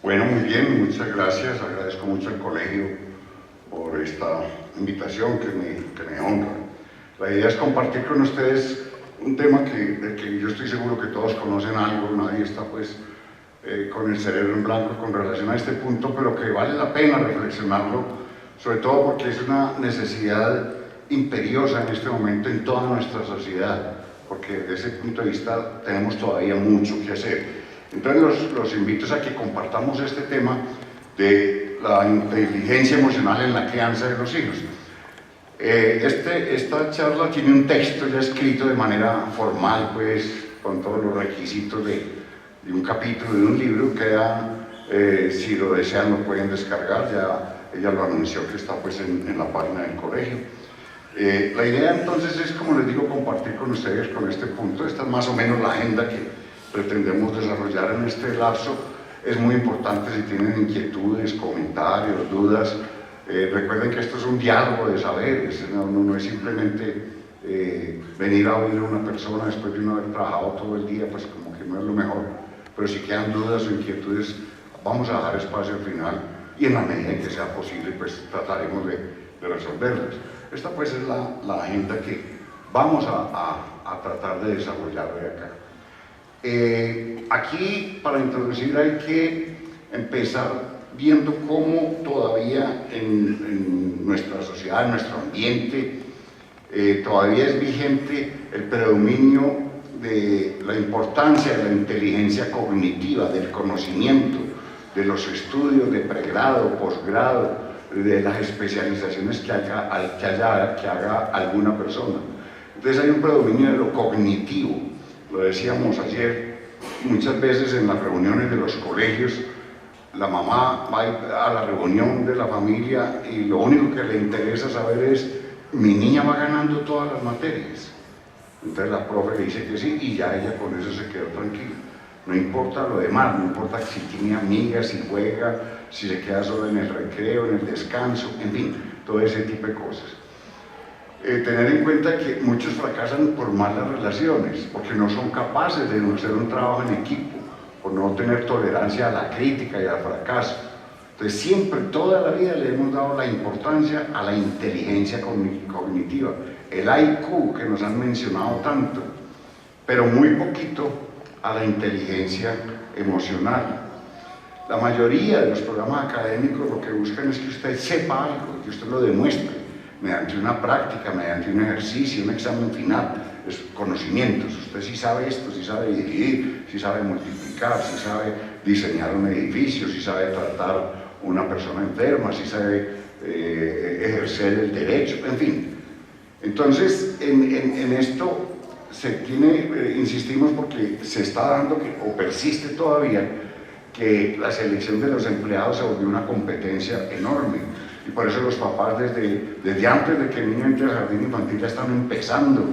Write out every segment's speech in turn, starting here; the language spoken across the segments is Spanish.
Bueno, muy bien, muchas gracias. Agradezco mucho al colegio por esta invitación que me honra. La idea es compartir con ustedes un tema del que yo estoy seguro que todos conocen algo, nadie está pues con el cerebro en blanco con relación a este punto, pero que vale la pena reflexionarlo, sobre todo porque es una necesidad imperiosa en este momento en toda nuestra sociedad, porque desde ese punto de vista tenemos todavía mucho que hacer. Entonces los invito a que compartamos este tema de la inteligencia emocional en la crianza de los hijos. Esta charla tiene un texto ya escrito de manera formal, pues, con todos los requisitos de un capítulo de un libro. Si lo desean lo pueden descargar, ya ella lo anunció que está pues en la página del colegio. La idea entonces es, como les digo, compartir con ustedes con este punto. Esta es más o menos la agenda que pretendemos desarrollar en este lapso. Es muy importante si tienen inquietudes, comentarios, dudas. Recuerden que esto es un diálogo de saberes, no es simplemente venir a oír a una persona después de no haber trabajado todo el día, pues como que no es lo mejor. Pero si quedan dudas o inquietudes, vamos a dejar espacio al final y en la medida en que sea posible, pues trataremos de resolverlas. Esta pues es la agenda que vamos a tratar de desarrollar hoy acá. Aquí, para introducir, hay que empezar viendo cómo todavía en nuestra sociedad, en nuestro ambiente, todavía es vigente el predominio de la importancia de la inteligencia cognitiva, del conocimiento, de los estudios de pregrado, posgrado, de las especializaciones que haga alguna persona. Entonces hay un predominio de lo cognitivo. Lo decíamos ayer, muchas veces en las reuniones de los colegios, la mamá va a la reunión de la familia y lo único que le interesa saber es: mi niña va ganando todas las materias. Entonces la profe le dice que sí y ya ella con eso se quedó tranquila. No importa lo demás, no importa si tiene amigas, si juega, si se queda solo en el recreo, en el descanso, en fin, todo ese tipo de cosas. Tener en cuenta que muchos fracasan por malas relaciones, porque no son capaces de hacer un trabajo en equipo, por no tener tolerancia a la crítica y al fracaso. Entonces siempre, toda la vida le hemos dado la importancia a la inteligencia cognitiva, el IQ que nos han mencionado tanto, pero muy poquito a la inteligencia emocional. La mayoría de los programas académicos lo que buscan es que usted sepa algo, que usted lo demuestre mediante una práctica, mediante un ejercicio, un examen final. Es conocimientos. Usted sí sabe esto, sí sabe dividir, sí sabe multiplicar, sí sabe diseñar un edificio, sí sabe tratar una persona enferma, sí sabe ejercer el derecho, en fin. Entonces, en esto insistimos porque se está dando, o persiste todavía, que la selección de los empleados se volvió una competencia enorme. Y por eso los papás desde antes de que el niño entre al jardín infantil ya están empezando,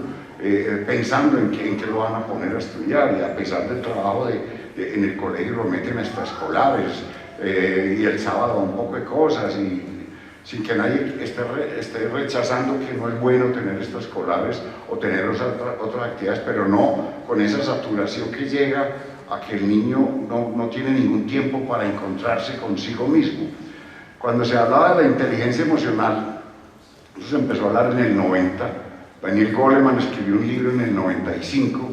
pensando en qué lo van a poner a estudiar, y a pesar del trabajo en el colegio lo meten a extraescolares, y el sábado un poco de cosas, y sin que nadie esté rechazando que no es bueno tener extraescolares o tener otras actividades, pero no con esa saturación que llega a que el niño no tiene ningún tiempo para encontrarse consigo mismo. Cuando se hablaba de la inteligencia emocional, eso se empezó a hablar en el 90, Daniel Goleman escribió un libro en el 95,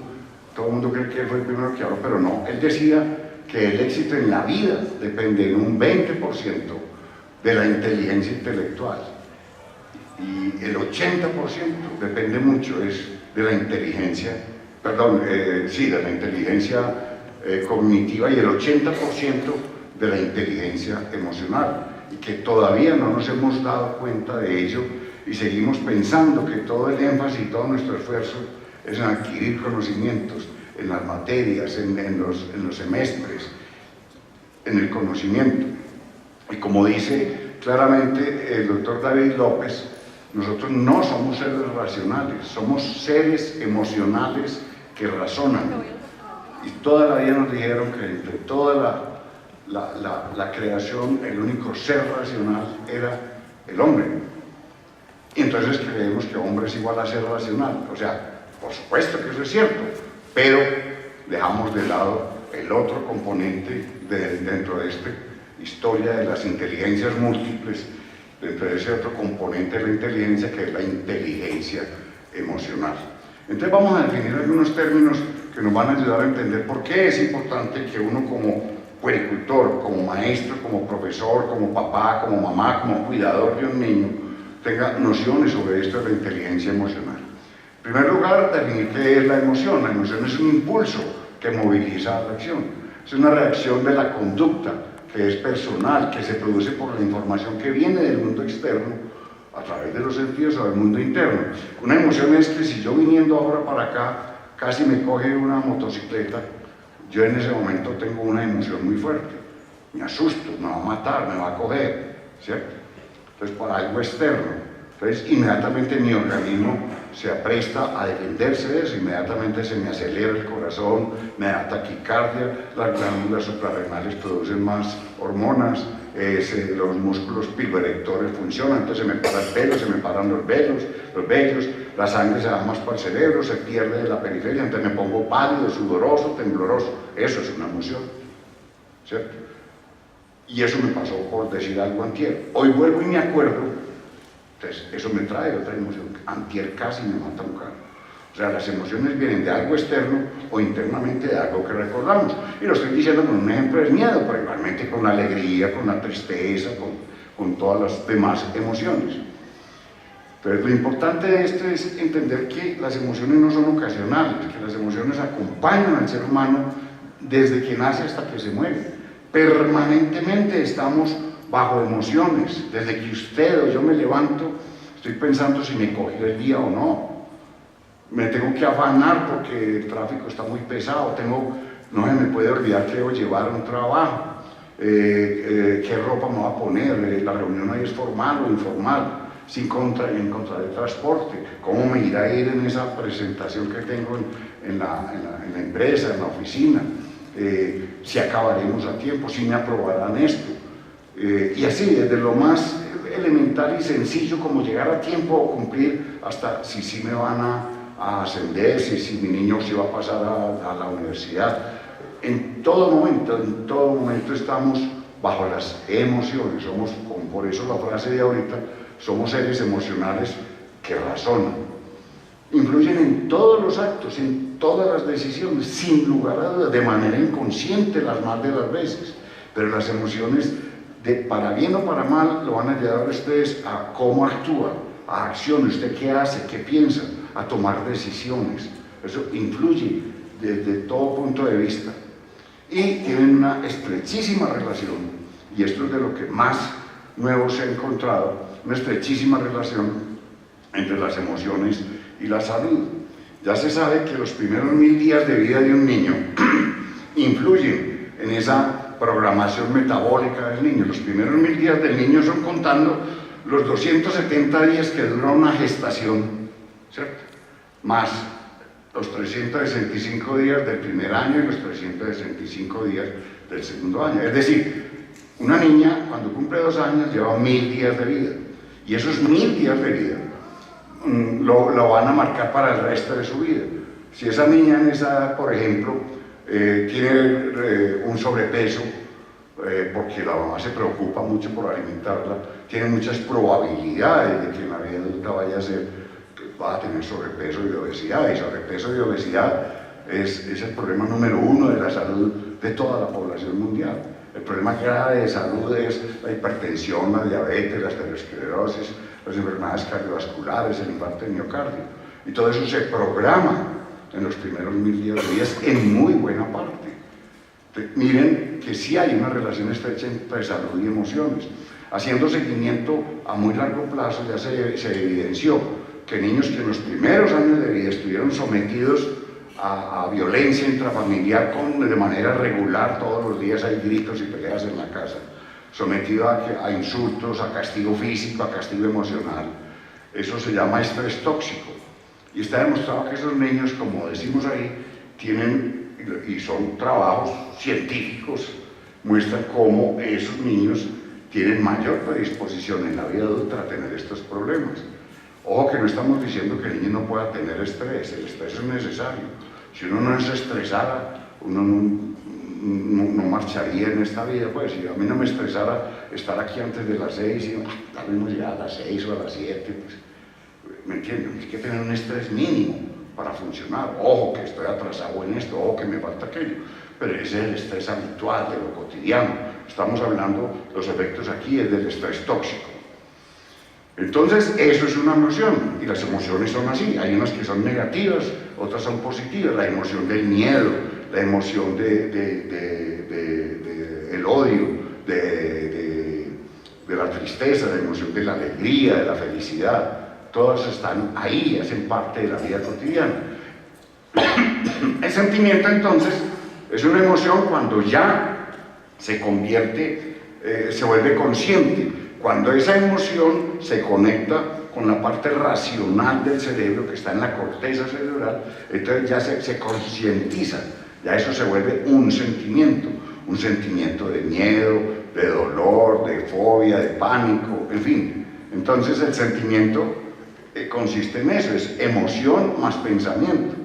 todo el mundo cree que él fue el primero que habló, pero no, él decía que el éxito en la vida depende en un 20% de la inteligencia intelectual, y el 80% depende mucho de la inteligencia, de la inteligencia cognitiva, y el 80% de la inteligencia emocional, y que todavía no nos hemos dado cuenta de ello y seguimos pensando que todo el énfasis y todo nuestro esfuerzo es en adquirir conocimientos, en las materias, en los semestres, en el conocimiento. Y como dice claramente el doctor David López, nosotros no somos seres racionales, somos seres emocionales que razonan. Y toda la vida nos dijeron que entre toda la creación, el único ser racional era el hombre. Y entonces creemos que hombre es igual a ser racional. O sea, por supuesto que eso es cierto, pero dejamos de lado el otro componente dentro de este, historia de las inteligencias múltiples, dentro de ese otro componente de la inteligencia que es la inteligencia emocional. Entonces vamos a definir algunos términos que nos van a ayudar a entender por qué es importante que uno como puericultor, como maestro, como profesor, como papá, como mamá, como cuidador de un niño, tenga nociones sobre esto de la inteligencia emocional. En primer lugar, definir qué es la emoción. La emoción es un impulso que moviliza la acción. Es una reacción de la conducta que es personal, que se produce por la información que viene del mundo externo a través de los sentidos o del mundo interno. Una emoción es que si yo viniendo ahora para acá casi me coge una motocicleta, yo en ese momento tengo una emoción muy fuerte, me asusto, me va a matar, me va a coger, ¿cierto? Entonces por algo externo. Entonces inmediatamente mi organismo se apresta a defenderse de eso, inmediatamente se me acelera el corazón, me da taquicardia, las glándulas suprarrenales producen más hormonas, los músculos piloerectores funcionan, entonces se me para el pelo, se me paran los vellos, la sangre se va más para el cerebro, se pierde de la periferia, entonces me pongo pálido, sudoroso, tembloroso. Eso es una emoción, ¿cierto? Y eso me pasó por decir algo antier. Hoy vuelvo y me acuerdo. Entonces, eso me trae otra emoción. Antier casi me mata un carro. O sea, las emociones vienen de algo externo o internamente de algo que recordamos. Y lo estoy diciendo con un ejemplo del miedo, pero igualmente con la alegría, con la tristeza, con todas las demás emociones. Pero lo importante de esto es entender que las emociones no son ocasionales, que las emociones acompañan al ser humano desde que nace hasta que se muere. Permanentemente estamos bajo emociones. Desde que usted o yo me levanto, estoy pensando si me cogió el día o no. Me tengo que afanar porque el tráfico está muy pesado, no se me puede olvidar que debo llevar a un trabajo, qué ropa me voy a poner, la reunión ahí es formal o informal, en contra del transporte, cómo me irá a ir en esa presentación que tengo en la empresa, en la oficina, si acabaremos a tiempo, si me aprobarán esto, y así, desde lo más elemental y sencillo como llegar a tiempo o cumplir, hasta si me van a ascender, si mi niño se va a pasar a la universidad. En todo momento estamos bajo las emociones, por eso la frase de ahorita, somos seres emocionales que razonan. Influyen en todos los actos, en todas las decisiones, sin lugar a dudas, de manera inconsciente las más de las veces, pero las emociones, para bien o para mal, lo van a llevar a ustedes a cómo actúa, a acciones, usted qué hace, qué piensa, a tomar decisiones. Eso influye desde todo punto de vista y tienen una estrechísima relación, y esto es de lo que más nuevo se ha encontrado, una estrechísima relación entre las emociones y la salud. Ya se sabe que los primeros 1000 días de vida de un niño influyen en esa programación metabólica del niño. Los primeros 1000 días del niño son contando los 270 días que dura una gestación, ¿cierto? Más los 365 días del primer año y los 365 días del segundo año. Es decir, una niña cuando cumple 2 años lleva 1000 días de vida, y esos 1000 días de vida lo van a marcar para el resto de su vida. Si esa niña en esa edad, por ejemplo, tiene un sobrepeso, porque la mamá se preocupa mucho por alimentarla, tiene muchas probabilidades de que en la vida adulta va a tener sobrepeso y obesidad, y sobrepeso y obesidad es el problema número 1 de la salud de toda la población mundial. El problema grave de salud es la hipertensión, la diabetes, la arteriosclerosis, las enfermedades cardiovasculares, el infarto de miocardio, y todo eso se programa en los primeros 1000 días de vida en muy buena parte. Entonces, miren que sí hay una relación estrecha entre salud y emociones. Haciendo seguimiento a muy largo plazo ya se evidenció que niños que en los primeros años de vida estuvieron sometidos a violencia intrafamiliar de manera regular, todos los días hay gritos y peleas en la casa, sometido a insultos, a castigo físico, a castigo emocional, eso se llama estrés tóxico. Y está demostrado que esos niños, como decimos ahí, tienen, y son trabajos científicos, muestran cómo esos niños tienen mayor predisposición en la vida adulta a tener estos problemas. Ojo que no estamos diciendo que el niño no pueda tener estrés, el estrés es necesario. Si uno no se estresara, uno no marcharía en esta vida, pues si a mí no me estresara estar aquí antes de las 6 y tal vez no llegar a las 6 o a las 7, pues, ¿me entienden? Hay que tener un estrés mínimo para funcionar. Ojo que estoy atrasado en esto, ojo que me falta aquello, pero ese es el estrés habitual de lo cotidiano. Estamos hablando, los efectos aquí es del estrés tóxico. Entonces, eso es una emoción, y las emociones son así, hay unas que son negativas, otras son positivas, la emoción del miedo, la emoción del odio, de la tristeza, la emoción de la alegría, de la felicidad, todas están ahí, hacen parte de la vida cotidiana. El sentimiento, entonces, es una emoción cuando ya se convierte, se vuelve consciente, cuando esa emoción se conecta con la parte racional del cerebro que está en la corteza cerebral, entonces ya se concientiza, ya eso se vuelve un sentimiento de miedo, de dolor, de fobia, de pánico, en fin. Entonces el sentimiento consiste en eso, es emoción más pensamiento.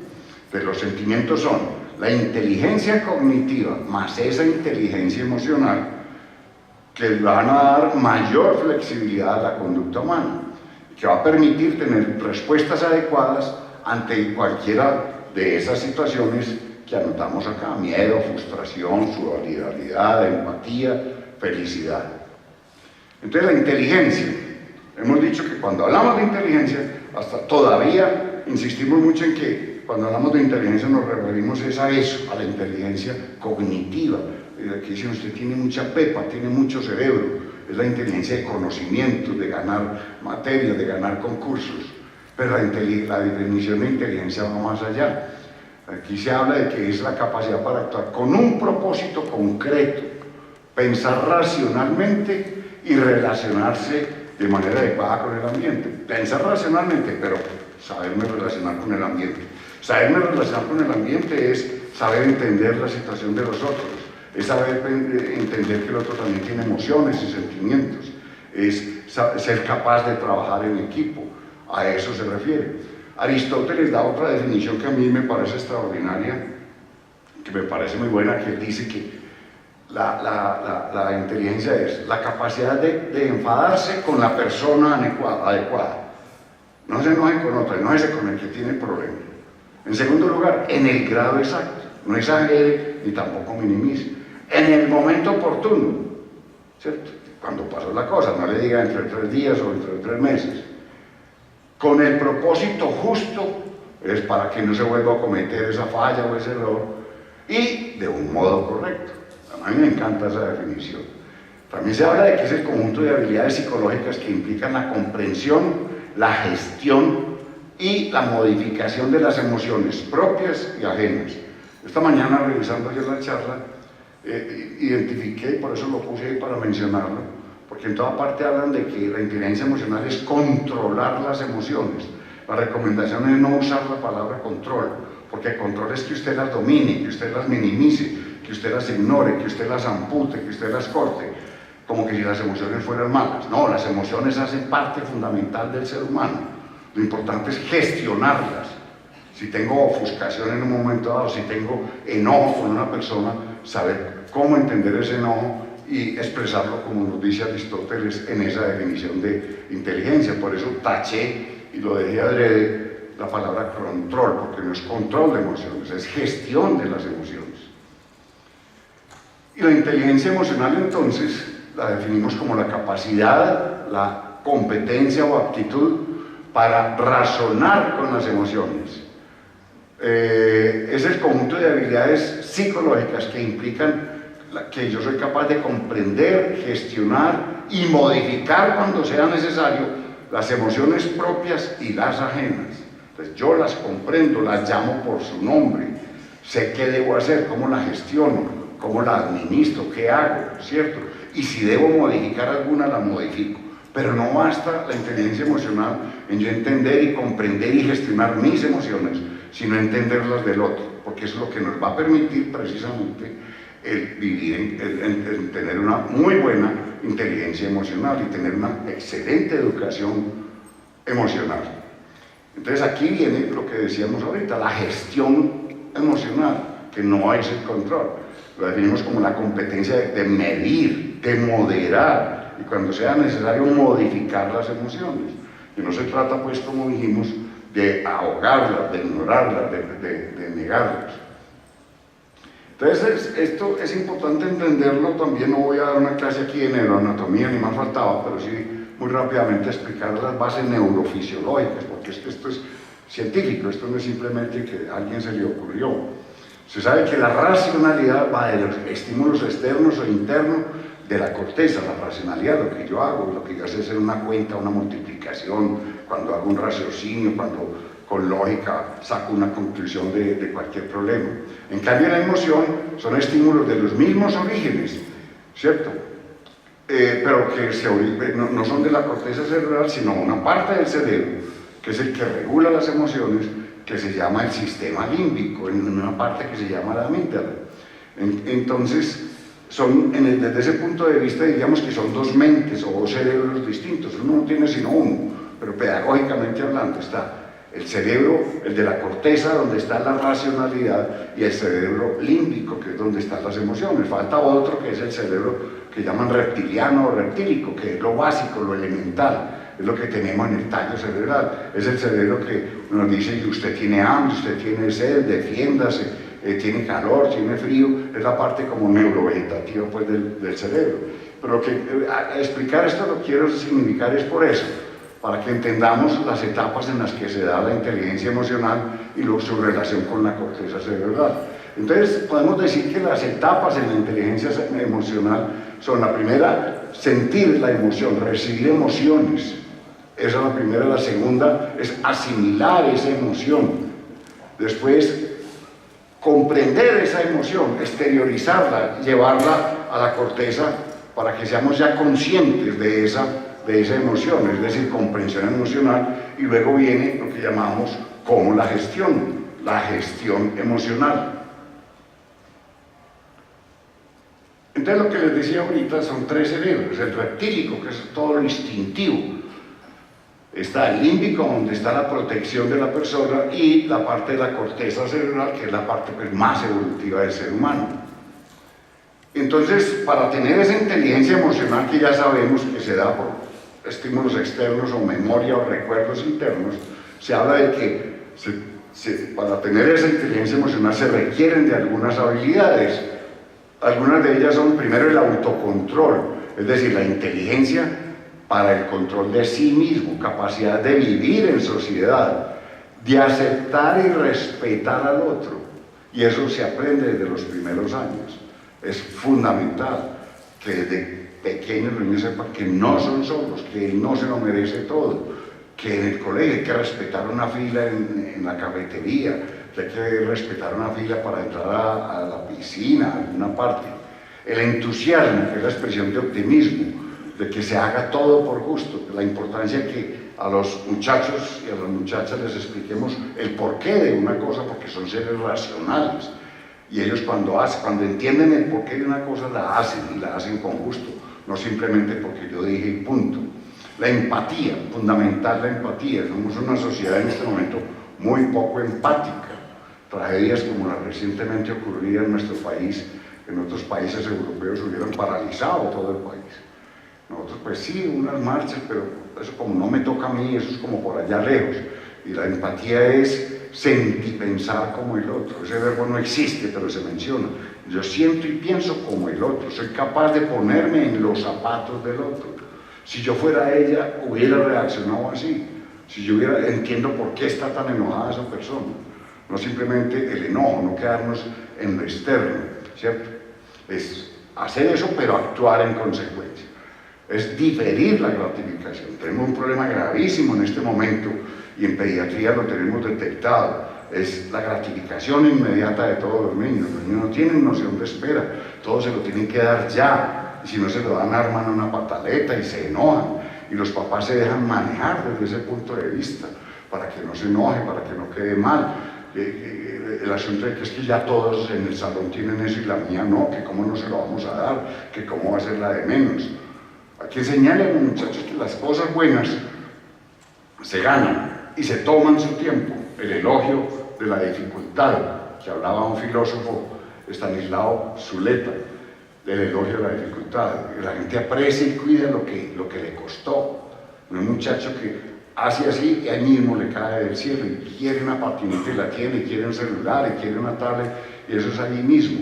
Entonces los sentimientos son la inteligencia cognitiva más esa inteligencia emocional que van a dar mayor flexibilidad a la conducta humana, que va a permitir tener respuestas adecuadas ante cualquiera de esas situaciones que anotamos acá: miedo, frustración, solidaridad, empatía, felicidad. Entonces la inteligencia, hemos dicho que cuando hablamos de inteligencia, hasta todavía insistimos mucho en que cuando hablamos de inteligencia nos referimos a eso, a la inteligencia cognitiva. Aquí dicen, usted tiene mucha pepa, tiene mucho cerebro, es la inteligencia de conocimiento, de ganar materia, de ganar concursos, pero la definición de inteligencia va más allá. Aquí se habla de que es la capacidad para actuar con un propósito concreto, pensar racionalmente y relacionarse de manera adecuada con el ambiente. Pensar racionalmente, pero saberme relacionar con el ambiente. Saberme relacionar con el ambiente es saber entender la situación de los otros, es saber entender que el otro también tiene emociones y sentimientos, es ser capaz de trabajar en equipo, a eso se refiere. Aristóteles da otra definición que a mí me parece extraordinaria, que me parece muy buena, que dice que la inteligencia es la capacidad de enfadarse con la persona adecuada. No se enoje con otra, enójese con el que tiene problema. En segundo lugar, en el grado exacto, no exagere ni tampoco minimice. En el momento oportuno, ¿cierto? Cuando pasó la cosa, no le diga entre 3 días o entre 3 meses. Con el propósito justo, es para que no se vuelva a cometer esa falla o ese error, y de un modo correcto. A mí me encanta esa definición. También se habla de que es el conjunto de habilidades psicológicas que implican la comprensión, la gestión y la modificación de las emociones propias y ajenas. Esta mañana, revisando yo la charla, identifiqué, y por eso lo puse ahí para mencionarlo, porque en toda parte hablan de que la inteligencia emocional es controlar las emociones. La recomendación es no usar la palabra control, porque control es que usted las domine, que usted las minimice, que usted las ignore, que usted las ampute, que usted las corte, como que si las emociones fueran malas. No, las emociones hacen parte fundamental del ser humano. Lo importante es gestionarlas. Si tengo ofuscación en un momento dado, si tengo enojo con una persona, saber cómo entender ese enojo y expresarlo, como nos dice Aristóteles en esa definición de inteligencia. Por eso taché y lo dejé adrede la palabra control, porque no es control de emociones, es gestión de las emociones. Y la inteligencia emocional, entonces, la definimos como la capacidad, la competencia o aptitud para razonar con las emociones. Es el conjunto de habilidades psicológicas que implican que yo soy capaz de comprender, gestionar y modificar cuando sea necesario las emociones propias y las ajenas. Entonces yo las comprendo, las llamo por su nombre, sé qué debo hacer, cómo la gestiono, cómo la administro, qué hago, ¿cierto? Y si debo modificar alguna, la modifico. Pero no basta la inteligencia emocional en yo entender y comprender y gestionar mis emociones, sino entender las del otro, porque eso es lo que nos va a permitir precisamente el vivir, el tener una muy buena inteligencia emocional y tener una excelente educación emocional. Entonces aquí viene lo que decíamos ahorita, la gestión emocional, que no es el control. Lo definimos como la competencia de medir, de moderar, y cuando sea necesario modificar las emociones. Y no se trata, pues, como dijimos, de ahogarlas, de ignorarlas, de negarlas. Entonces, esto es importante entenderlo también. No voy a dar una clase aquí de neuroanatomía, ni más faltaba, pero sí muy rápidamente explicar las bases neurofisiológicas, porque esto es científico, esto no es simplemente que a alguien se le ocurrió. Se sabe que la racionalidad va de los estímulos externos o internos de la corteza. La racionalidad, lo que yo hago, lo que yo hago es hacer una cuenta, una multiplicación, cuando hago un raciocinio, cuando con lógica saco una conclusión de cualquier problema. En cambio, la emoción son estímulos de los mismos orígenes, ¿cierto? Pero que no son de la corteza cerebral, sino una parte del cerebro, que es el que regula las emociones, que se llama el sistema límbico, en una parte que se llama la amígdala. Entonces, desde ese punto de vista, diríamos que son dos mentes o dos cerebros distintos. Uno no tiene sino uno, pero pedagógicamente hablando está el cerebro, el de la corteza, donde está la racionalidad, y el cerebro límbico, que es donde están las emociones. Falta otro, que es el cerebro que llaman reptiliano o reptílico, que es lo básico, lo elemental, es lo que tenemos en el tallo cerebral. Es el cerebro que nos dice que usted tiene hambre, usted tiene sed, defiéndase, tiene calor, tiene frío. Es la parte como neurovegetativa, pues, del cerebro. Pero explicar esto lo quiero significar es por eso, para que entendamos las etapas en las que se da la inteligencia emocional y su relación con la corteza cerebral. Entonces, podemos decir que las etapas en la inteligencia emocional son: la primera, sentir la emoción, recibir emociones. Esa es la primera. La segunda es asimilar esa emoción. Después, comprender esa emoción, exteriorizarla, llevarla a la corteza para que seamos ya conscientes de esa emoción, es decir, comprensión emocional. Y luego viene lo que llamamos como la gestión emocional. Entonces, lo que les decía ahorita son tres cerebros: el reptílico, que es todo lo instintivo, está el límbico, donde está la protección de la persona, y la parte de la corteza cerebral, que es la parte, pues, más evolutiva del ser humano. Entonces, para tener esa inteligencia emocional que ya sabemos que se da por estímulos externos o memoria o recuerdos internos, se habla de que para tener esa inteligencia emocional se requieren de algunas habilidades. Algunas de ellas son, primero, el autocontrol, es decir, la inteligencia para el control de sí mismo, capacidad de vivir en sociedad, de aceptar y respetar al otro. Y eso se aprende desde los primeros años. Es fundamental que desde pequeños los niños sepan que no son solos, que él no se lo merece todo, que en el colegio hay que respetar una fila en la cafetería, que hay que respetar una fila para entrar a la piscina, a alguna parte. El entusiasmo, que es la expresión de optimismo, de que se haga todo por gusto, la importancia que a los muchachos y a las muchachas les expliquemos el porqué de una cosa, porque son seres racionales, y ellos cuando entienden el porqué de una cosa la hacen, y la hacen con gusto, no simplemente porque yo dije y punto. La empatía, fundamental la empatía. Somos una sociedad en este momento muy poco empática. Tragedias como la recientemente ocurrida en nuestro país, en otros países europeos, hubieran paralizado todo el país. Nosotros, pues sí, unas marchas, pero eso como no me toca a mí, eso es como por allá lejos. Y la empatía es pensar como el otro. Ese verbo no existe, pero se menciona. Yo siento y pienso como el otro, soy capaz de ponerme en los zapatos del otro. Si yo fuera ella, hubiera reaccionado así. Si yo entiendo por qué está tan enojada esa persona. No simplemente el enojo, no quedarnos en lo externo, ¿cierto? Es hacer eso, pero actuar en consecuencia. Es diferir la gratificación. Tenemos un problema gravísimo en este momento, y en pediatría lo tenemos detectado. Es la gratificación inmediata de todos los niños. Los niños no tienen noción de espera, todos se lo tienen que dar ya, y si no se lo dan arman una pataleta y se enojan, y los papás se dejan manejar desde ese punto de vista, para que no se enoje, para que no quede mal. El asunto de que es que ya todos en el salón tienen eso y la mía no, que cómo no se lo vamos a dar, que cómo va a ser la de menos. Hay que enseñarle a los muchachos que las cosas buenas se ganan y se toman su tiempo. El elogio de la dificultad, que hablaba un filósofo, Estanislao Zuleta, del elogio de la dificultad. La gente aprecia y cuida lo que le costó. Un muchacho que hace así y ahí mismo le cae del cielo y quiere una patineta y la tiene, y quiere un celular y quiere una tablet, y eso es allí mismo.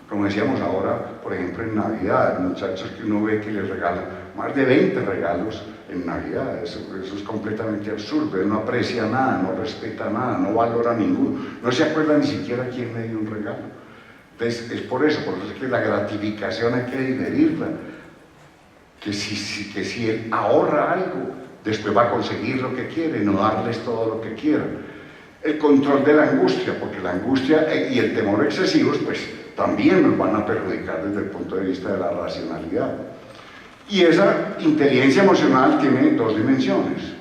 Como decíamos ahora, por ejemplo, en Navidad, muchachos que uno ve que les regalan más de 20 regalos en Navidad. Eso es completamente absurdo. Él no aprecia nada, no respeta nada, no valora ninguno, no se acuerda ni siquiera quién le dio un regalo. Entonces, es por eso es que la gratificación hay que digerirla, que si él ahorra algo, después va a conseguir lo que quiere, no darles todo lo que quiera. El control de la angustia, porque la angustia y el temor excesivos, pues también nos van a perjudicar desde el punto de vista de la racionalidad. Y esa inteligencia emocional tiene dos dimensiones: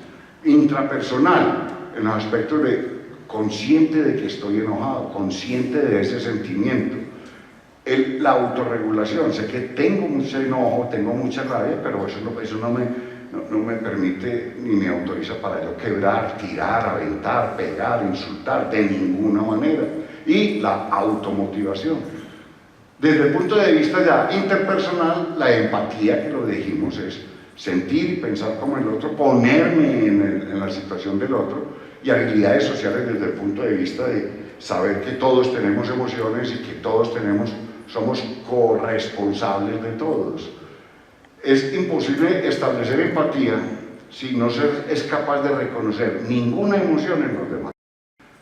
intrapersonal, en los aspectos de consciente de que estoy enojado, consciente de ese sentimiento. La autorregulación, sé que tengo mucho enojo, tengo mucha rabia, pero eso no me permite ni me autoriza para yo quebrar, tirar, aventar, pegar, insultar, de ninguna manera. Y la automotivación. Desde el punto de vista ya interpersonal, la empatía, que lo dijimos, es sentir y pensar como el otro, ponerme en la situación del otro, y habilidades sociales desde el punto de vista de saber que todos tenemos emociones y que todos somos corresponsables de todos. Es imposible establecer empatía si no se es capaz de reconocer ninguna emoción en los demás.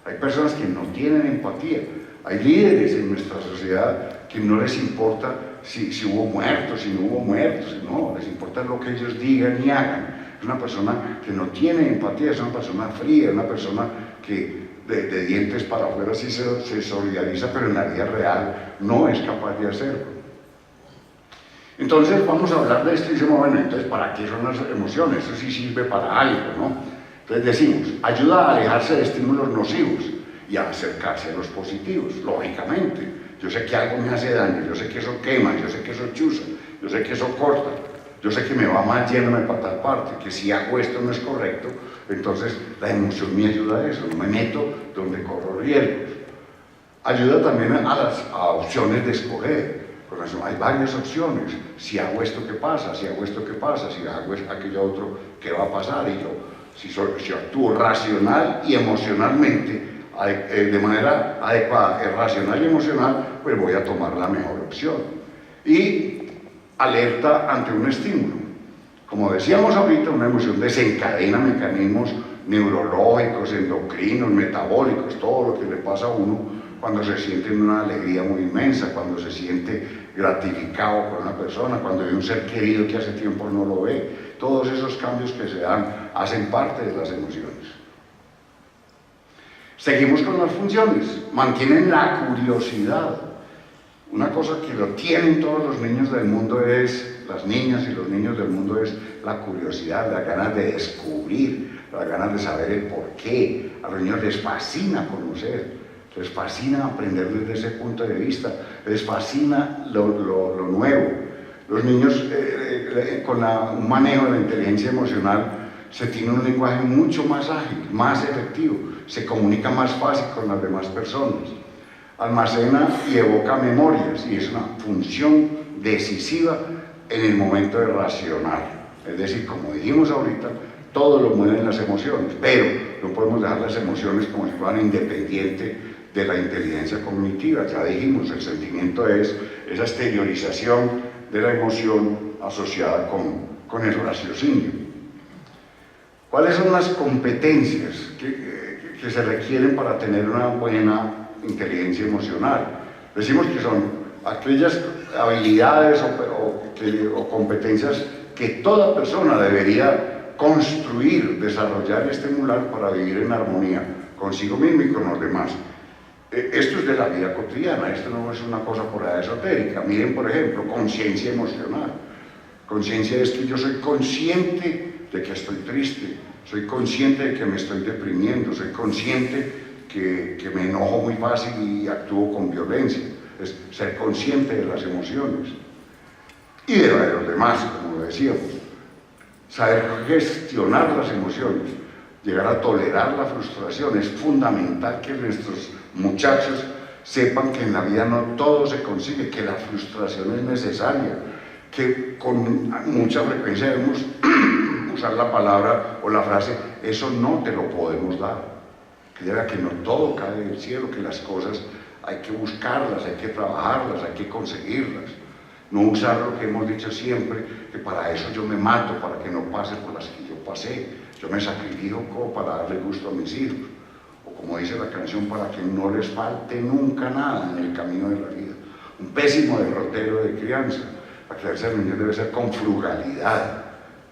Hay personas que no tienen empatía, hay líderes en nuestra sociedad que no les importa si hubo muertos, si no hubo muertos, no, les importa lo que ellos digan y hagan. Es una persona que no tiene empatía, es una persona fría, una persona que de dientes para afuera sí se solidariza, pero en la vida real no es capaz de hacerlo. Entonces vamos a hablar de esto y decimos, bueno, entonces ¿para qué son las emociones? Eso sí sirve para algo, ¿no? Entonces decimos, ayuda a alejarse de estímulos nocivos y a acercarse a los positivos, lógicamente. Yo sé que algo me hace daño, yo sé que eso quema, yo sé que eso chuza, yo sé que eso corta, yo sé que me va mal yéndome para tal parte, que si hago esto no es correcto, entonces la emoción me ayuda a eso, no me meto donde corro riesgos. Ayuda también a opciones de escoger. Por eso hay varias opciones. Si hago esto, ¿qué pasa? Si hago esto, ¿qué pasa? Si hago aquello otro, ¿qué va a pasar? Y yo, si actúo racional y emocionalmente, de manera adecuada, racional y emocional, pues voy a tomar la mejor opción. Y alerta ante un estímulo. Como decíamos ahorita, una emoción desencadena mecanismos neurológicos, endocrinos, metabólicos, todo lo que le pasa a uno cuando se siente una alegría muy inmensa, cuando se siente gratificado por una persona, cuando ve un ser querido que hace tiempo no lo ve. Todos esos cambios que se dan hacen parte de las emociones. Seguimos con las funciones. Mantienen la curiosidad. Una cosa que lo tienen todos los niños del mundo es, las niñas y los niños del mundo, es la curiosidad, las ganas de descubrir, las ganas de saber el porqué. A los niños les fascina conocer, les fascina aprender desde ese punto de vista, les fascina lo nuevo. Los niños con un manejo de la inteligencia emocional se tiene un lenguaje mucho más ágil, más efectivo, se comunica más fácil con las demás personas, almacena y evoca memorias, y es una función decisiva en el momento de racionar. Es decir, como dijimos ahorita, todo lo mueven las emociones, pero no podemos dejar las emociones como si fueran independientes de la inteligencia cognitiva. Ya dijimos, el sentimiento es esa exteriorización de la emoción asociada con el raciocinio. ¿Cuáles son las competencias que se requieren para tener una buena inteligencia emocional? Decimos que son aquellas habilidades o competencias que toda persona debería construir, desarrollar y estimular para vivir en armonía consigo mismo y con los demás. Esto es de la vida cotidiana, esto no es una cosa por ahí esotérica. Miren, por ejemplo, conciencia emocional. Conciencia es que yo soy consciente de que estoy triste, soy consciente de que me estoy deprimiendo, soy consciente que me enojo muy fácil y actúo con violencia. Es ser consciente de las emociones y de los demás, como decíamos. Saber gestionar las emociones, llegar a tolerar la frustración. Es fundamental que nuestros muchachos sepan que en la vida no todo se consigue, que la frustración es necesaria, que con mucha frecuencia debemos usar la palabra o la frase, eso no te lo podemos dar, que no todo cae del cielo, que las cosas hay que buscarlas, hay que trabajarlas, hay que conseguirlas. No usar lo que hemos dicho siempre, que para eso yo me mato, para que no pase por las que yo pasé. Yo me sacrifico como para darle gusto a mis hijos. O como dice la canción, para que no les falte nunca nada en el camino de la vida. Un pésimo derrotero de crianza. La crianza del niño debe ser con frugalidad,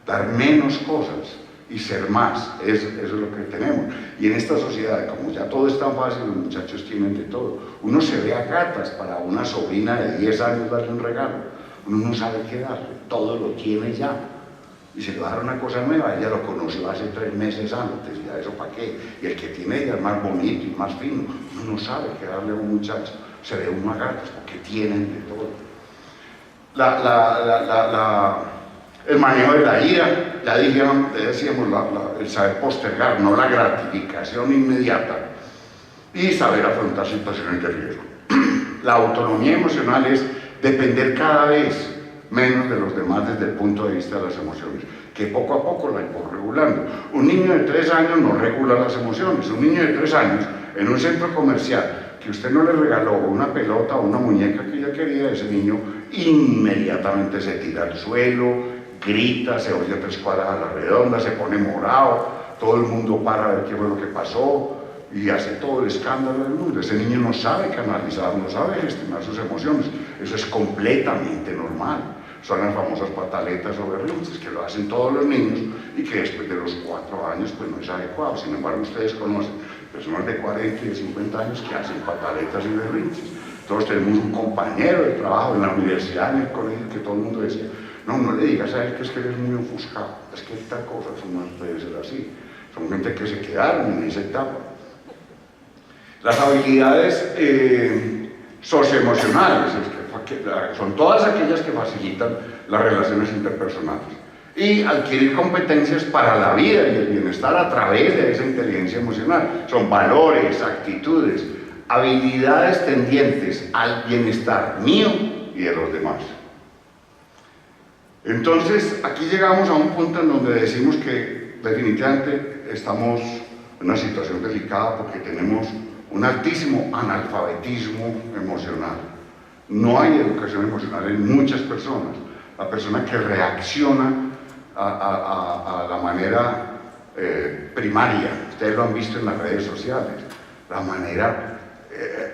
dar menos cosas y ser más. Eso es lo que tenemos. Y en esta sociedad, como ya todo es tan fácil, los muchachos tienen de todo. Uno se ve a gatas para una sobrina de 10 años darle un regalo. Uno no sabe qué darle, todo lo tiene ya. Y se le va a dar una cosa nueva, ella lo conoció hace 3 meses antes, ya eso para qué. Y el que tiene ella es más bonito y más fino. Uno no sabe qué darle a un muchacho. Se ve uno a gatas porque tienen de todo. El manejo de la ira, ya decíamos, el saber postergar, no la gratificación inmediata, y saber afrontar situaciones de riesgo. La autonomía emocional es depender cada vez menos de los demás desde el punto de vista de las emociones, que poco a poco la iremos regulando. Un niño de 3 años no regula las emociones. Un niño de 3 años en un centro comercial que usted no le regaló una pelota o una muñeca que ella quería, ese niño inmediatamente se tira al suelo, grita, se oye 3 cuadras a la redonda, se pone morado, todo el mundo para a ver qué fue lo que pasó y hace todo el escándalo del mundo. Ese niño no sabe canalizar, no sabe gestionar sus emociones. Eso es completamente normal. Son las famosas pataletas o berrinches que lo hacen todos los niños y que después de los 4 años pues no es adecuado. Sin embargo, ustedes conocen personas de 40 y de 50 años que hacen pataletas y berrinches. Todos tenemos un compañero de trabajo en la universidad, en el colegio, que todo el mundo decía, no le digas a él que es que eres muy ofuscado, es que esta cosa no puede ser así. Son gente que se quedaron en esa etapa. Las habilidades socioemocionales son todas aquellas que facilitan las relaciones interpersonales y adquirir competencias para la vida y el bienestar a través de esa inteligencia emocional. Son valores, actitudes, habilidades tendientes al bienestar mío y de los demás. Entonces, aquí llegamos a un punto en donde decimos que definitivamente estamos en una situación delicada porque tenemos un altísimo analfabetismo emocional. No hay educación emocional en muchas personas. La persona que reacciona a la manera primaria, ustedes lo han visto en las redes sociales, la manera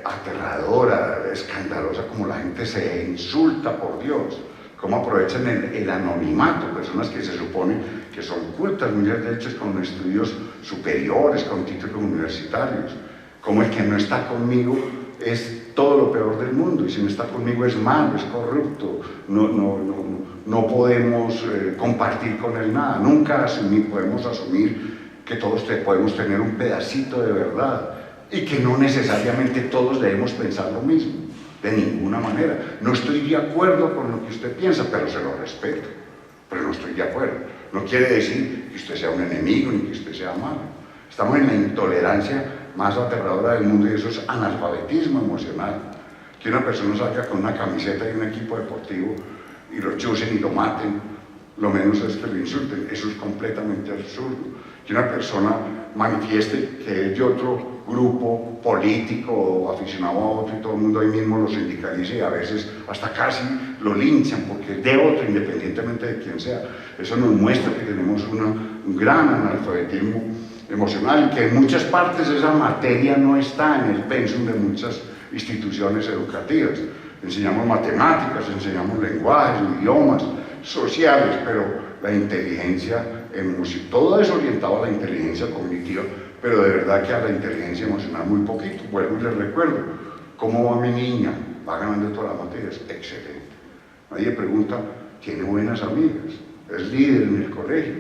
aterradora, escandalosa, como la gente se insulta, por Dios, cómo aprovechan el anonimato, personas que se supone que son cultas, muchas de hecho con estudios superiores, con títulos universitarios, como el que no está conmigo es todo lo peor del mundo, y si no está conmigo es malo, es corrupto, no podemos compartir con él nada, nunca podemos asumir que todos podemos tener un pedacito de verdad, y que no necesariamente todos debemos pensar lo mismo, de ninguna manera. No estoy de acuerdo con lo que usted piensa, pero se lo respeto, pero no estoy de acuerdo. No quiere decir que usted sea un enemigo ni que usted sea malo. Estamos en la intolerancia más aterradora del mundo y eso es analfabetismo emocional. Que una persona salga con una camiseta y un equipo deportivo y lo chusen y lo maten, lo menos es que lo insulten. Eso es completamente absurdo. Que una persona manifieste que es de otro grupo político o aficionado a otro y todo el mundo ahí mismo lo sindicaliza y a veces hasta casi lo linchan porque es de otro, independientemente de quién sea. Eso nos muestra que tenemos un gran analfabetismo emocional y que en muchas partes esa materia no está en el pensum de muchas instituciones educativas. Enseñamos matemáticas, enseñamos lenguajes, idiomas, sociales, pero la inteligencia emocional, todo es orientado a la inteligencia cognitiva, pero de verdad que a la inteligencia emocional muy poquito. Vuelvo y les recuerdo, ¿cómo va mi niña? ¿Va ganando todas las materias? Excelente. Nadie pregunta, ¿tiene buenas amigas? ¿Es líder en el colegio?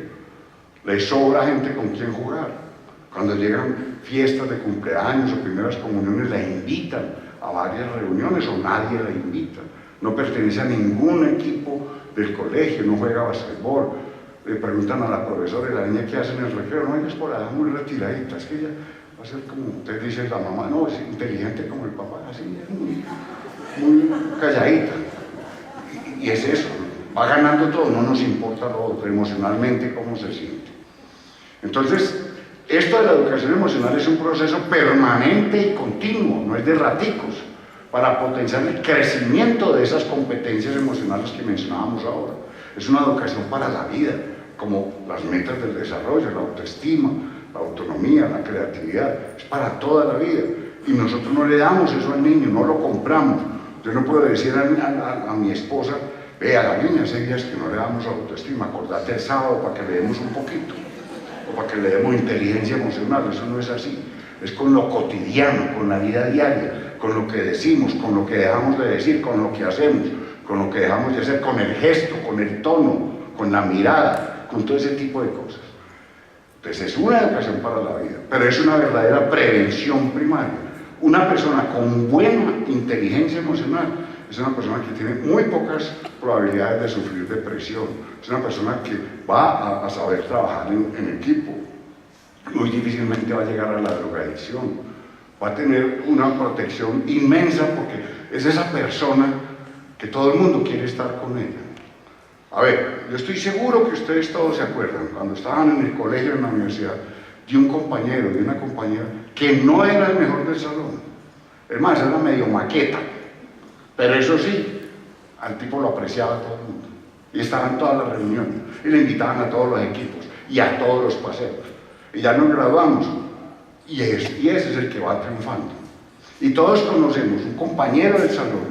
¿Le sobra gente con quien jugar? Cuando llegan fiestas de cumpleaños o primeras comuniones, la invitan a varias reuniones o nadie la invita. No pertenece a ningún equipo del colegio, no juega basquetbol. Le preguntan a la profesora y la niña qué hace en el recreo, no, ella es por allá muy retiradita, es que ella Va a ser como usted dice, la mamá, no, es inteligente como el papá, así, es muy calladita. Y es eso, va ganando todo, no nos importa lo otro, emocionalmente cómo se siente. Entonces, esto de la educación emocional es un proceso permanente y continuo, no es de raticos, para potenciar el crecimiento de esas competencias emocionales que mencionábamos ahora. Es una educación para la vida, como las metas del desarrollo, la autoestima, la autonomía, la creatividad, es para toda la vida. Y nosotros no le damos eso al niño, no lo compramos. Yo no puedo decir a mi esposa, ve a la niña, hace días que no le damos autoestima, acordate el sábado para que le demos un poquito, o para que le demos inteligencia emocional. Eso no es así, es con lo cotidiano, con la vida diaria, con lo que decimos, con lo que dejamos de decir, con lo que hacemos, con lo que dejamos de hacer, con el gesto, con el tono, con la mirada, con todo ese tipo de cosas. Entonces es una educación para la vida, pero es una verdadera prevención primaria. Una persona con buena inteligencia emocional es una persona que tiene muy pocas probabilidades de sufrir depresión, es una persona que va a saber trabajar en equipo, muy difícilmente va a llegar a la drogadicción, va a tener una protección inmensa porque es esa persona que todo el mundo quiere estar con ella. A ver, yo estoy seguro que ustedes todos se acuerdan, cuando estaban en el colegio, en la universidad, de un compañero, de una compañera, que no era el mejor del salón. Es más, era medio maqueta, pero eso sí, al tipo lo apreciaba todo el mundo. Y estaba en todas las reuniones, y le invitaban a todos los equipos, y a todos los paseos. Y ya nos graduamos, y ese es el que va triunfando. Y todos conocemos un compañero del salón,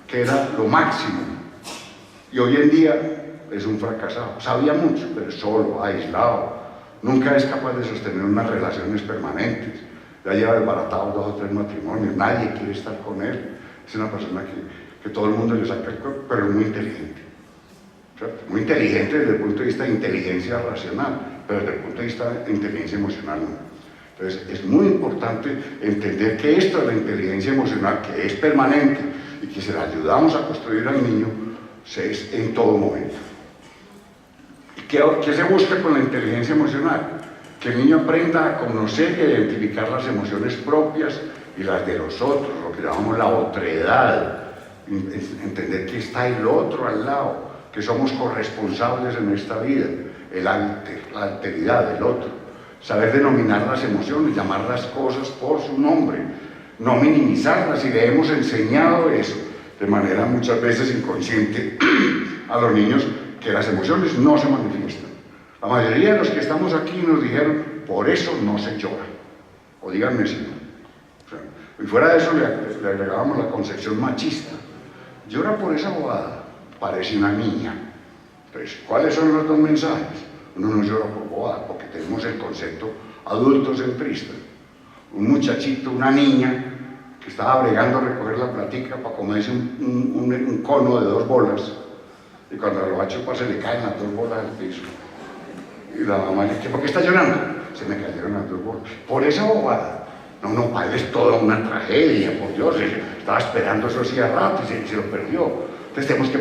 que era lo máximo, y hoy en día es un fracasado. Sabía mucho, pero solo, aislado. Nunca es capaz de sostener unas relaciones permanentes. Ya lleva desbaratado 2 o 3 matrimonios. Nadie quiere estar con él. Es una persona que todo el mundo le saca el cuerpo, pero es muy inteligente. ¿Cierto? Muy inteligente desde el punto de vista de inteligencia racional, pero desde el punto de vista de inteligencia emocional no. Entonces es muy importante entender que esto de la inteligencia emocional, que es permanente y que se la ayudamos a construir al niño, es en todo momento. ¿Qué se busca con la inteligencia emocional? Que el niño aprenda a conocer y a identificar las emociones propias y las de los otros, lo que llamamos la otredad, entender que está el otro al lado, que somos corresponsables en esta vida, la alteridad del otro, saber denominar las emociones, llamar las cosas por su nombre, no minimizarlas, y le hemos enseñado eso de manera muchas veces inconsciente a los niños, que las emociones no se manifiestan. La mayoría de los que estamos aquí nos dijeron, por eso no se llora. O díganme si no. O sea, y fuera de eso le agregábamos la concepción machista. Llora por esa bobada, parece una niña. Entonces, ¿cuáles son los dos mensajes? Uno no llora por bobada, porque tenemos el concepto adultocentrista. Un muchachito, una niña, que estaba bregando a recoger la platica para comerse un cono de 2 bolas, y cuando lo va a chupar se le caen las 2 bolas al piso. Y la mamá le dice, ¿por qué está llorando? Se me cayeron las 2 bolas. Por esa bobada. No, para él es toda una tragedia, por Dios. Estaba esperando eso hacía rato y se lo perdió. Entonces tenemos que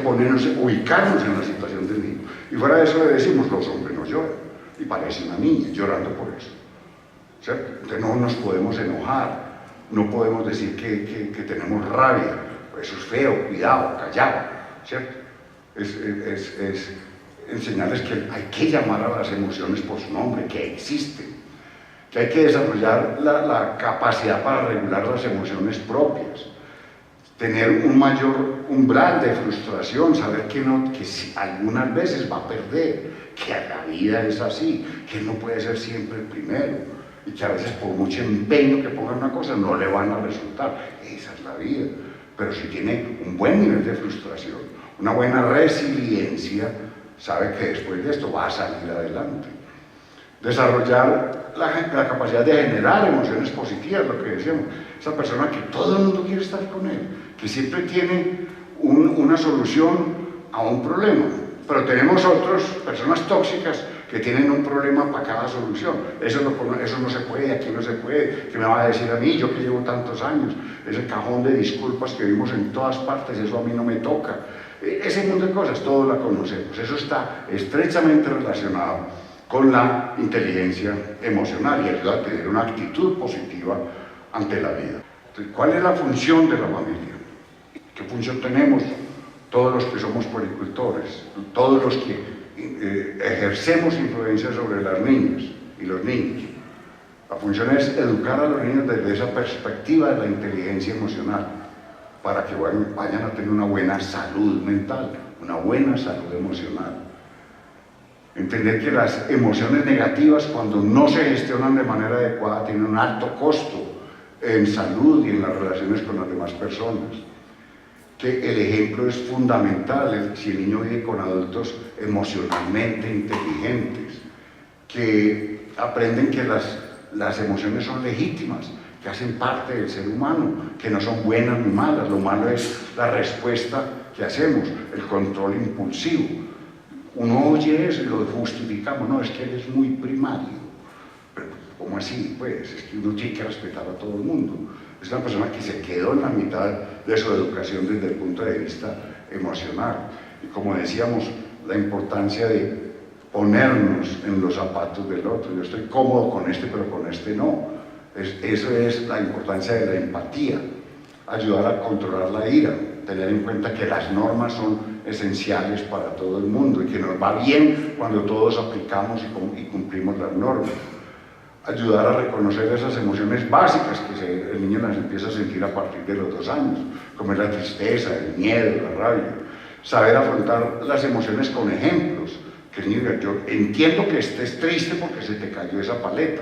ubicarnos en la situación del niño. Y fuera de eso le decimos, los hombres no lloran. Y parece una niña llorando por eso. ¿Cierto? Entonces no nos podemos enojar. No podemos decir que tenemos rabia. Eso es feo, cuidado, callado. ¿Cierto? Es enseñarles que hay que llamar a las emociones por su nombre, que existen, que hay que desarrollar la capacidad para regular las emociones propias, tener un mayor umbral de frustración, saber que algunas veces va a perder, que la vida es así, que no puede ser siempre el primero, y que a veces por mucho empeño que ponga una cosa no le van a resultar. Esa es la vida. Pero si tiene un buen nivel de frustración, una buena resiliencia, sabe que después de esto va a salir adelante. Desarrollar la capacidad de generar emociones positivas, lo que decíamos. Esa persona que todo el mundo quiere estar con él, que siempre tiene una solución a un problema. Pero tenemos otras personas tóxicas que tienen un problema para cada solución. Eso no se puede, aquí no se puede. ¿Qué me va a decir a mí, yo que llevo tantos años? Ese cajón de disculpas que vimos en todas partes, eso a mí no me toca. Ese mundo de cosas, todos la conocemos. Eso está estrechamente relacionado con la inteligencia emocional y ayuda a tener una actitud positiva ante la vida. Entonces, ¿cuál es la función de la familia? ¿Qué función tenemos todos los que somos puericultores, todos los que ejercemos influencia sobre las niñas y los niños? La función es educar a los niños desde esa perspectiva de la inteligencia emocional, para que vayan a tener una buena salud mental, una buena salud emocional. Entender que las emociones negativas, cuando no se gestionan de manera adecuada, tienen un alto costo en salud y en las relaciones con las demás personas. Que el ejemplo es fundamental si el niño vive con adultos emocionalmente inteligentes, que aprenden que las emociones son legítimas, que hacen parte del ser humano, que no son buenas ni malas. Lo malo es la respuesta que hacemos, el control impulsivo. Uno oye eso y lo justificamos, no, es que él es muy primario. Pero ¿cómo así? Pues es que uno tiene que respetar a todo el mundo. Es una persona que se quedó en la mitad de su educación desde el punto de vista emocional. Y como decíamos, la importancia de ponernos en los zapatos del otro. Yo estoy cómodo con este, pero con este no. Eso es la importancia de la empatía, ayudar a controlar la ira, tener en cuenta que las normas son esenciales para todo el mundo y que nos va bien cuando todos aplicamos y cumplimos las normas. Ayudar a reconocer esas emociones básicas que el niño las empieza a sentir a partir de los 2 años, como es la tristeza, el miedo, la rabia. Saber afrontar las emociones con ejemplos, que el niño diga, yo entiendo que estés triste porque se te cayó esa paleta.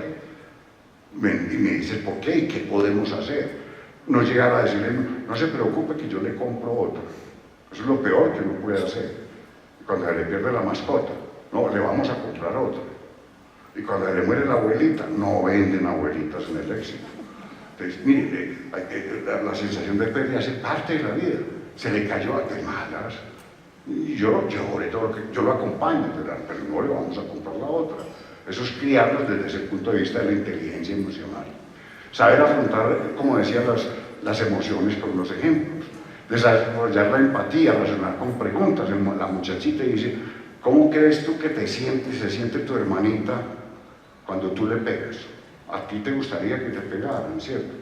Y me dices, ¿por qué? ¿Y qué podemos hacer? No llegar a decirle, no se preocupe que yo le compro otro. Eso es lo peor que uno puede hacer. Cuando le pierde la mascota, no, le vamos a comprar otro. Y cuando le muere la abuelita, no venden abuelitas en el éxito. Entonces, mire, la sensación de pérdida hace parte de la vida. Se le cayó de malas. Y yo lloré todo lo que yo lo acompaño, pero no le vamos a comprar la otra. Eso es criarlos desde ese punto de vista de la inteligencia emocional. Saber afrontar, como decía, las emociones con los ejemplos. Desarrollar la empatía, razonar con preguntas. La muchachita dice, ¿cómo crees tú que se siente tu hermanita cuando tú le pegas? A ti te gustaría que te pegaran, ¿cierto?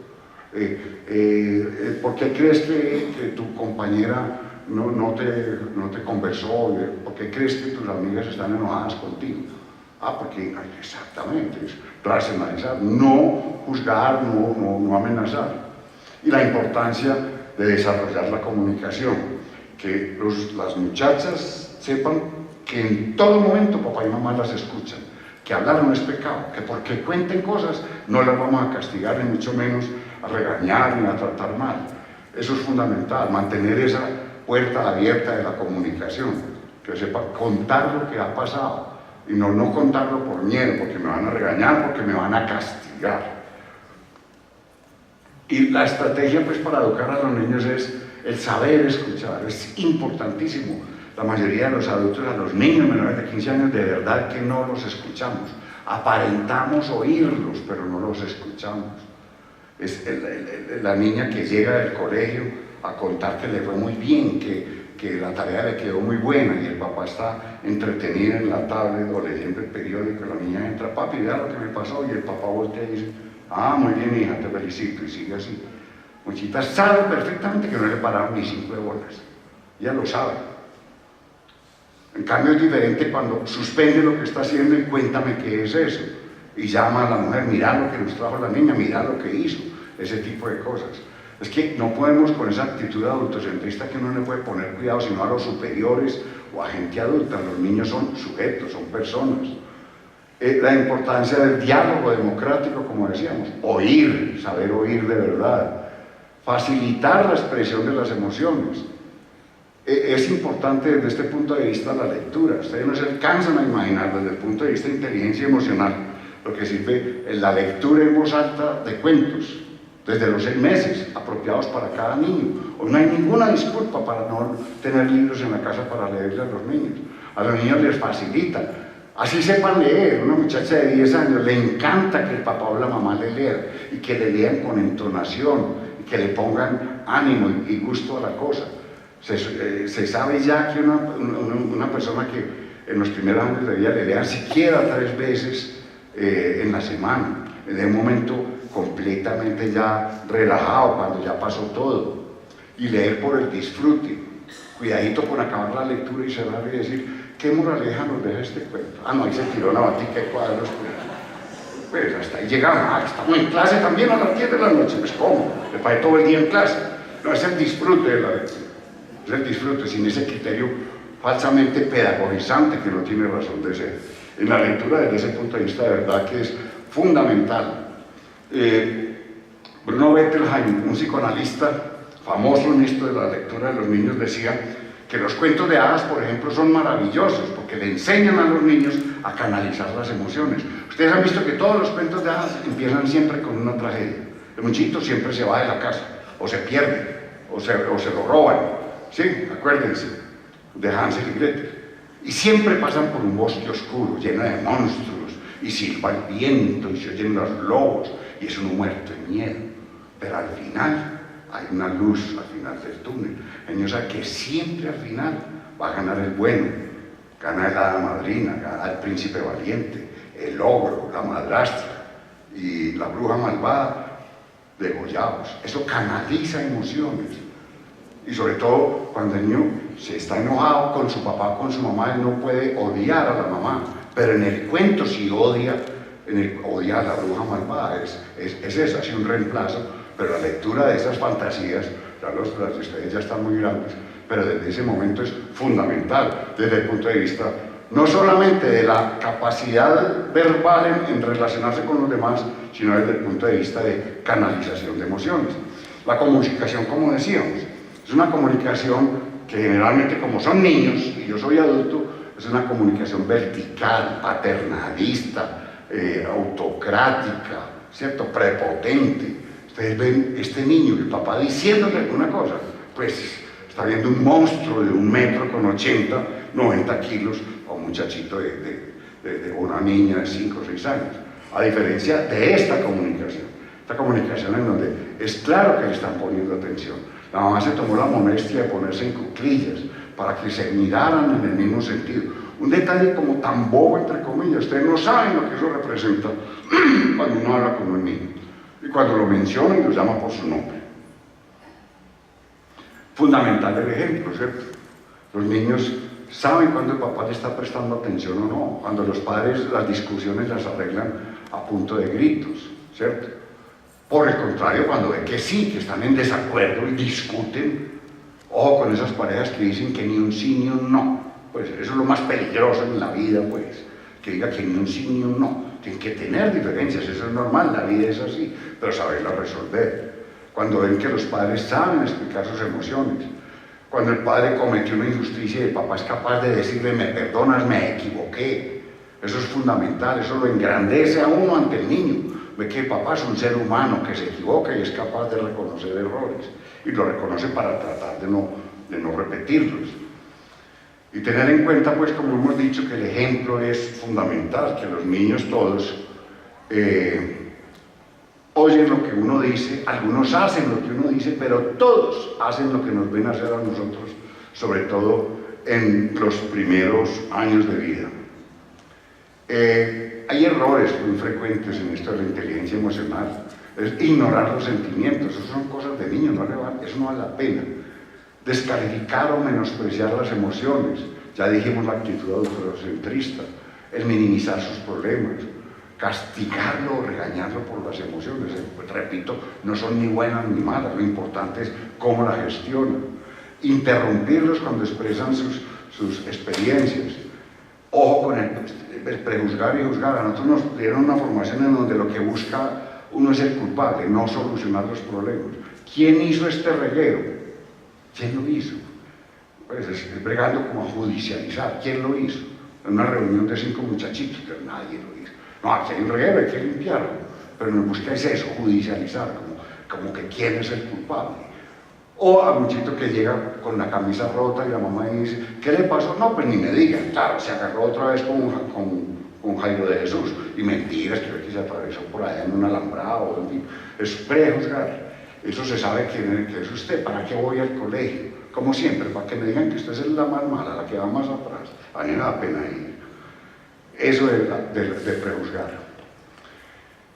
¿Por qué crees que tu compañera no te conversó? ¿Por qué crees que tus amigas están enojadas contigo? Porque exactamente, es racionalizar, no juzgar, no amenazar. Y la importancia de desarrollar la comunicación, que las muchachas sepan que en todo momento papá y mamá las escuchan, que hablar no es pecado, que porque cuenten cosas no las vamos a castigar, ni mucho menos a regañar ni a tratar mal. Eso es fundamental, mantener esa puerta abierta de la comunicación, que sepa contar lo que ha pasado. Y no contarlo por miedo, porque me van a regañar, porque me van a castigar. Y la estrategia pues para educar a los niños es el saber escuchar, es importantísimo. La mayoría de los adultos, a los niños menores de 15 años, de verdad que no los escuchamos. Aparentamos oírlos, pero no los escuchamos. Es la niña que llega del colegio a contar que le fue muy bien, que la tarea le quedó muy buena y el papá está entretenido en la tablet o leyendo el periódico, la niña entra, papi, vea lo que me pasó, y el papá voltea y dice, muy bien hija, te felicito, y sigue así. Muchita sabe perfectamente que no le pararon ni 5 bolas, ella lo sabe. En cambio es diferente cuando suspende lo que está haciendo y cuéntame qué es eso, y llama a la mujer, mira lo que nos trajo la niña, mira lo que hizo, ese tipo de cosas. Es que no podemos con esa actitud adultocentrista que uno no le puede poner cuidado sino a los superiores o a gente adulta. Los niños son sujetos, son personas. La importancia del diálogo democrático, como decíamos, oír, saber oír de verdad, facilitar la expresión de las emociones. Es importante desde este punto de vista la lectura. Ustedes no se alcanzan a imaginar desde el punto de vista de inteligencia emocional lo que sirve la lectura en voz alta de cuentos, desde los 6 meses, apropiados para cada niño. Hoy no hay ninguna disculpa para no tener libros en la casa para leerle a los niños. A los niños les facilita. Así sepan leer. Una muchacha de 10 años le encanta que el papá o la mamá le lean y que le lean con entonación y que le pongan ánimo y gusto a la cosa. Se sabe ya que una persona que en los primeros años de vida le lean siquiera 3 veces en la semana, en un momento completamente ya relajado, cuando ya pasó todo, y leer por el disfrute. Cuidadito con acabar la lectura y cerrar y decir, ¿qué moraleja nos deja este cuento? Ah, no, ahí se tiró la batica de cuadros. Pues hasta ahí llegamos. Estamos en clase también a las 10 de la noche. Pues ¿cómo? Le pasé todo el día en clase. No, es el disfrute de la lectura. Es el disfrute, sin ese criterio falsamente pedagogizante que no tiene razón de ser. En la lectura, desde ese punto de vista, de verdad que es fundamental. Bruno Bettelheim, un psicoanalista famoso en esto de la lectura de los niños, decía que los cuentos de hadas, por ejemplo, son maravillosos porque le enseñan a los niños a canalizar las emociones. Ustedes han visto que todos los cuentos de hadas empiezan siempre con una tragedia. El muchachito siempre se va de la casa, o se pierde, o se lo roban. Sí, acuérdense de Hansel y Gretel. Y siempre pasan por un bosque oscuro, lleno de monstruos, y silba el viento, y se oyen los lobos, y es uno muerto de miedo. Pero al final hay una luz al final del túnel. El niño sabe que siempre al final va a ganar el bueno, gana el hada madrina, gana el príncipe valiente, el ogro, la madrastra y la bruja malvada degollados. Eso canaliza emociones. Y sobre todo cuando el niño se está enojado con su papá o con su mamá, él no puede odiar a la mamá, pero en el cuento sí odia, odia a la bruja malvada. Es eso, hace un reemplazo. Pero la lectura de esas fantasías, ya los de ustedes ya están muy grandes, pero desde ese momento es fundamental, desde el punto de vista no solamente de la capacidad verbal en relacionarse con los demás, sino desde el punto de vista de canalización de emociones. La comunicación, como decíamos, es una comunicación que generalmente, como son niños y yo soy adulto, es una comunicación vertical, paternalista, autocrática, ¿cierto? Prepotente. Ustedes ven este niño, el papá diciéndole alguna cosa, pues está viendo un monstruo de 1,80 m, 90 kilos, o un muchachito de una niña de 5 o 6 años. A diferencia de esta comunicación en donde es claro que le están poniendo atención. La mamá se tomó la molestia de ponerse en cuclillas para que se miraran en el mismo sentido. Un detalle como tan bobo, entre comillas. Ustedes no saben lo que eso representa cuando uno habla con un niño. Y cuando lo menciona y lo llama por su nombre. Fundamental el ejemplo, ¿cierto? Los niños saben cuando el papá le está prestando atención o no, cuando los padres las discusiones las arreglan a punto de gritos, ¿cierto? Por el contrario, cuando ven que sí, que están en desacuerdo y discuten, ojo con esas parejas que dicen que ni un sí ni un no, pues eso es lo más peligroso en la vida, pues, que diga que ni un sí ni un no. Tienen que tener diferencias, eso es normal, la vida es así, pero saberla resolver. Cuando ven que los padres saben explicar sus emociones, cuando el padre cometió una injusticia y el papá es capaz de decirle, me perdonas, me equivoqué, eso es fundamental, eso lo engrandece a uno ante el niño. Ve que el papá es un ser humano que se equivoca y es capaz de reconocer errores, y lo reconoce para tratar de no repetirlos. Y tener en cuenta, pues, como hemos dicho, que el ejemplo es fundamental, que los niños todos oyen lo que uno dice, algunos hacen lo que uno dice, pero todos hacen lo que nos ven hacer a nosotros, sobre todo en los primeros años de vida. Hay errores muy frecuentes en esto de la inteligencia emocional, es ignorar los sentimientos, eso son cosas de niños, eso no vale la pena. Descalificar o menospreciar las emociones, ya dijimos la actitud autocentrista, el minimizar sus problemas, castigarlo o regañarlo por las emociones, pues, repito, no son ni buenas ni malas, lo importante es cómo las gestionan, interrumpirlos cuando expresan sus experiencias. Ojo con el prejuzgar y juzgar. A nosotros nos dieron una formación en donde lo que busca uno es el culpable, no solucionar los problemas. ¿Quién hizo este reguero? ¿Quién lo hizo? Pues es bregando como a judicializar. ¿Quién lo hizo? En una reunión de 5 muchachitos, pero nadie lo hizo. No, aquí hay un reguero, hay que limpiarlo. Pero nos busca es eso, judicializar, como que quién es el culpable. O al muchachito que llega con la camisa rota y la mamá dice, ¿qué le pasó? No, pues ni me digan. Claro, se agarró otra vez con Jairo de Jesús. Y mentiras, creo que se atravesó por allá en un alambrado, en fin. Es prejuzgar. Eso se sabe quién es usted. ¿Para qué voy al colegio? Como siempre, para que me digan que usted es la más mala, la que va más atrás. A mí me da pena ir. Eso de prejuzgar.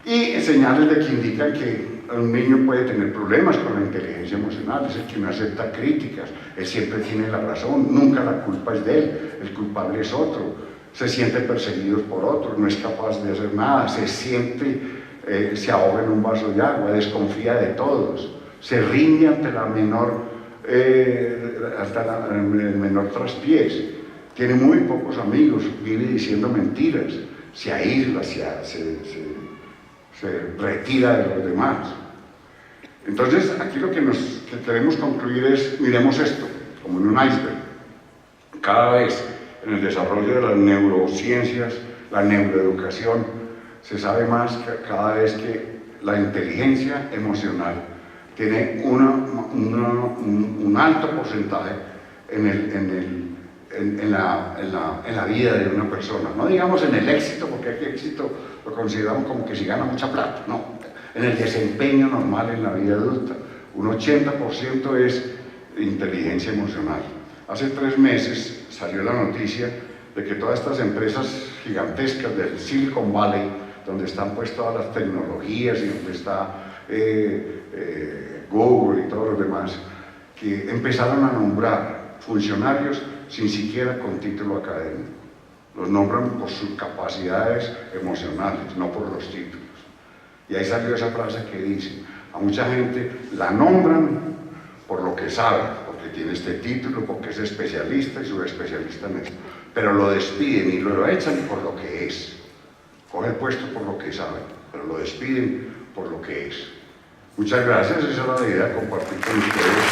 Y señales de que indican que un niño puede tener problemas con la inteligencia emocional, es el que no acepta críticas, él siempre tiene la razón, nunca la culpa es de él, el culpable es otro, se siente perseguido por otro, no es capaz de hacer nada, se ahoga en un vaso de agua, desconfía de todos, se rinde ante la menor, el menor traspiés, tiene muy pocos amigos, vive diciendo mentiras, se aísla, se retira de los demás. Entonces, aquí lo que queremos concluir es, miremos esto, como en un iceberg. Cada vez en el desarrollo de las neurociencias, la neuroeducación, se sabe más que cada vez que la inteligencia emocional tiene un alto porcentaje en la vida de una persona. No digamos en el éxito, porque aquí éxito lo consideramos como que si gana mucha plata, no. En el desempeño normal en la vida adulta. Un 80% es inteligencia emocional. Hace 3 meses salió la noticia de que todas estas empresas gigantescas del Silicon Valley, donde están pues todas las tecnologías y donde está Google y todos los demás, que empezaron a nombrar funcionarios sin siquiera con título académico. Los nombran por sus capacidades emocionales, no por los títulos. Y ahí salió esa frase que dice, a mucha gente la nombran por lo que sabe, porque tiene este título, porque es especialista y subespecialista en esto, pero lo despiden y lo echan por lo que es. Coge el puesto por lo que sabe, pero lo despiden por lo que es. Muchas gracias, esa es la idea de compartir con ustedes.